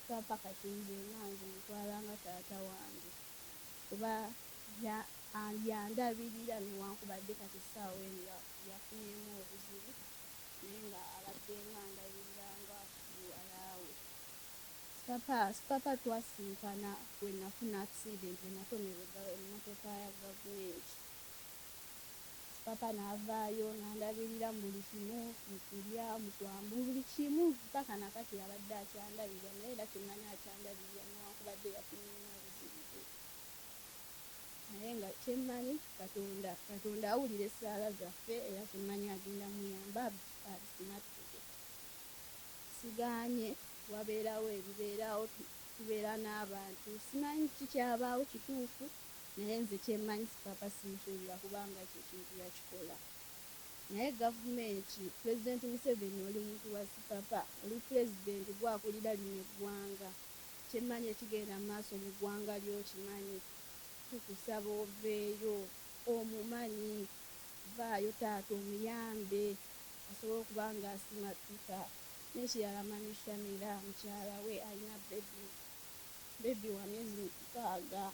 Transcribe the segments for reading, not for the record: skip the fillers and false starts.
Papa kati nze nange mutwala nga taata wange kuba yandabirira newankubadde kati essaawa eno yafunyeemu obuzibu naye nga abadde nga ndabirira nga muwalaawe. Papa twasinkana bwe nafuna accident bwe natomerwa emmotoka ya gavumenti. Papa n'avaayo n'andabirira mu buli kimu, mu kulya, mu kwambula, buli kimu paka nakati abadde akyandabirira naye era kimanya akyandabirira newankubadde yafunyeemu obuzibu bwe. Naye nga kyemmanyi Katonda awulira essaala zaffe era kyemmanyi agenda muyamba abisimattuke. Sigaanye wabeerawo ebibeerawo, tubeera n'abantu, simanyi kikyabaawo kituufu naye nze kyemmanyi papa simusuubira kubanga ekyo kintu yakikola. Naye gavumenti, Pulezidenti Museveni oli muntu wa papa, oli pulezidenti gwakulira lino eggwanga. Kyemmanyi ekigenda mu maaso mu ggwanga ly'okimanyi. Tukusaba oveeyo omumanyi, vaayo taata omuyambe asobole okuba nga asimattuka. N'ekirala manyi Shamira mukyala we alina bebi wa myezi 6,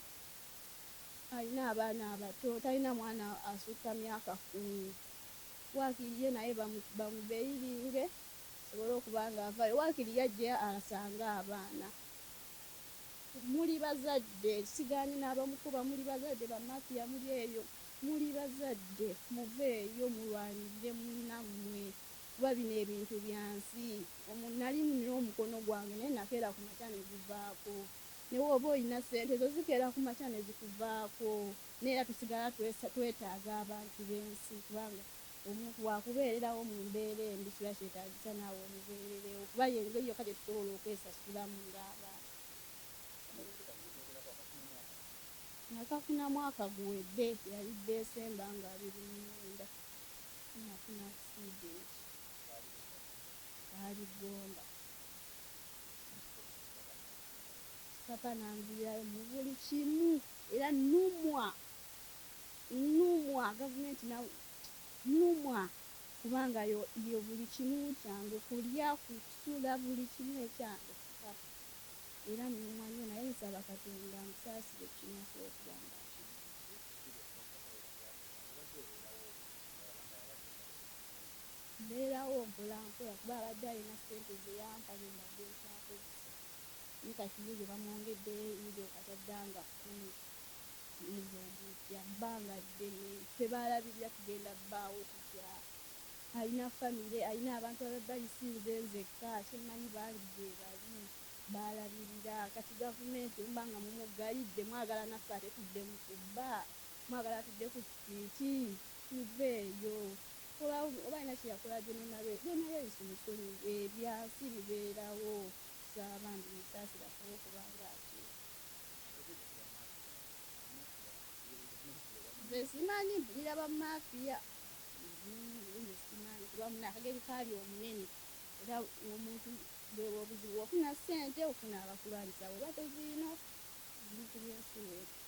alina abaana abato, talina mwana asukka myaka 10. Waakiri ye naye bamubeeyiringe asobole okuba nga avaayo, waakiri yajje asange abaana. Muli bazadde, sigaanye n'abamukuba, muli bazadde bamafiya muli eyo, muli bazadde muveeyo mulwanirire munnammwe kuba bino ebintu byansi. Nali nina omukono gwange naye nakeera ku makya ne guvaako. Ne bw'oba olina ssente zo zikeera ku makya ne zikuvaako. Naye era tusigala twetaaga abantu b'ensi kubanga omuntu waakubeererawo mu mbeera embi kiba kyetaagisa naawe omubeererewo kuba y'engeri yokka gye tusobola okwesasulamu ng'abantu. Nakafuna mwaka guwedde, yali Desemba nga 29 nafuna accident. Ali Gomba. Papa nanvirayo mu buli kimu era nnumwa gavumenti nnumwa kubanga yo buli kimu kyange, kulya, kusula, buli kimu ekyange papa. Era nnumwa nnyo naye nsaba Katonda amusaasire kinasobola okuba nga mbeerawo mpola mpola kuba abadde alina ssente ze yampa ze mbadde nkyakozesa. Naye kati buulyo bamwongeddeyo buulyo kataddanga 10 ez'obujja bbanga ddene ffe baalabirira tugenda bbaawo tutya. Alina famire, alina abantu ababayisinze nzekka, kyemmanyi bangi gye bali baalabirira. Kati gavumenti muba nga mumuggalidde mwagala naffe ate tudde mu kubba, mwagala tudde ku sitiiki, tuveeyo. Oba alina kye yakola General simusonyiwe, byansi bibeerawo. Nsaba bambi musaasire asobole okuba ng'akyuka. Nze simanyi mpulira bamafiya, nze simanyi kuba akageri kaali omunene era omuntu bweba obuzibu ofuna ssente ofuna abakulwanyisa bw'oba tozirina ebintu by'ensi weetu.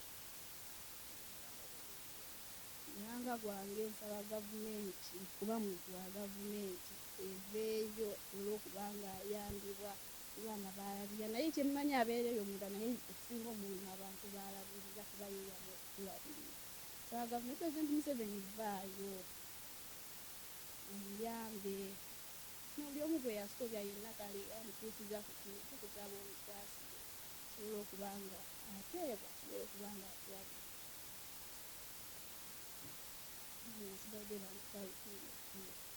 Mulanga gwange nsaba gavumenti kuba muntu wa gavumenti eveeyo olw'okuba ng'ayambibwa abaana baalabirira naye kyemmanyi abeereyo munda naye okusinga omulimu abantu baalabirira kuba yeeyama okukulabirira. Nsaba gavumenti Pulezidenti Museveni vaayo omuyambe n'oli omu gwe yasobya yenna kale amutuusiza ku kintu tukusaba omusaasire asobole okuba nga ateebwa asobole okuba ng'atwalibwa. Nsigadde bantu 5.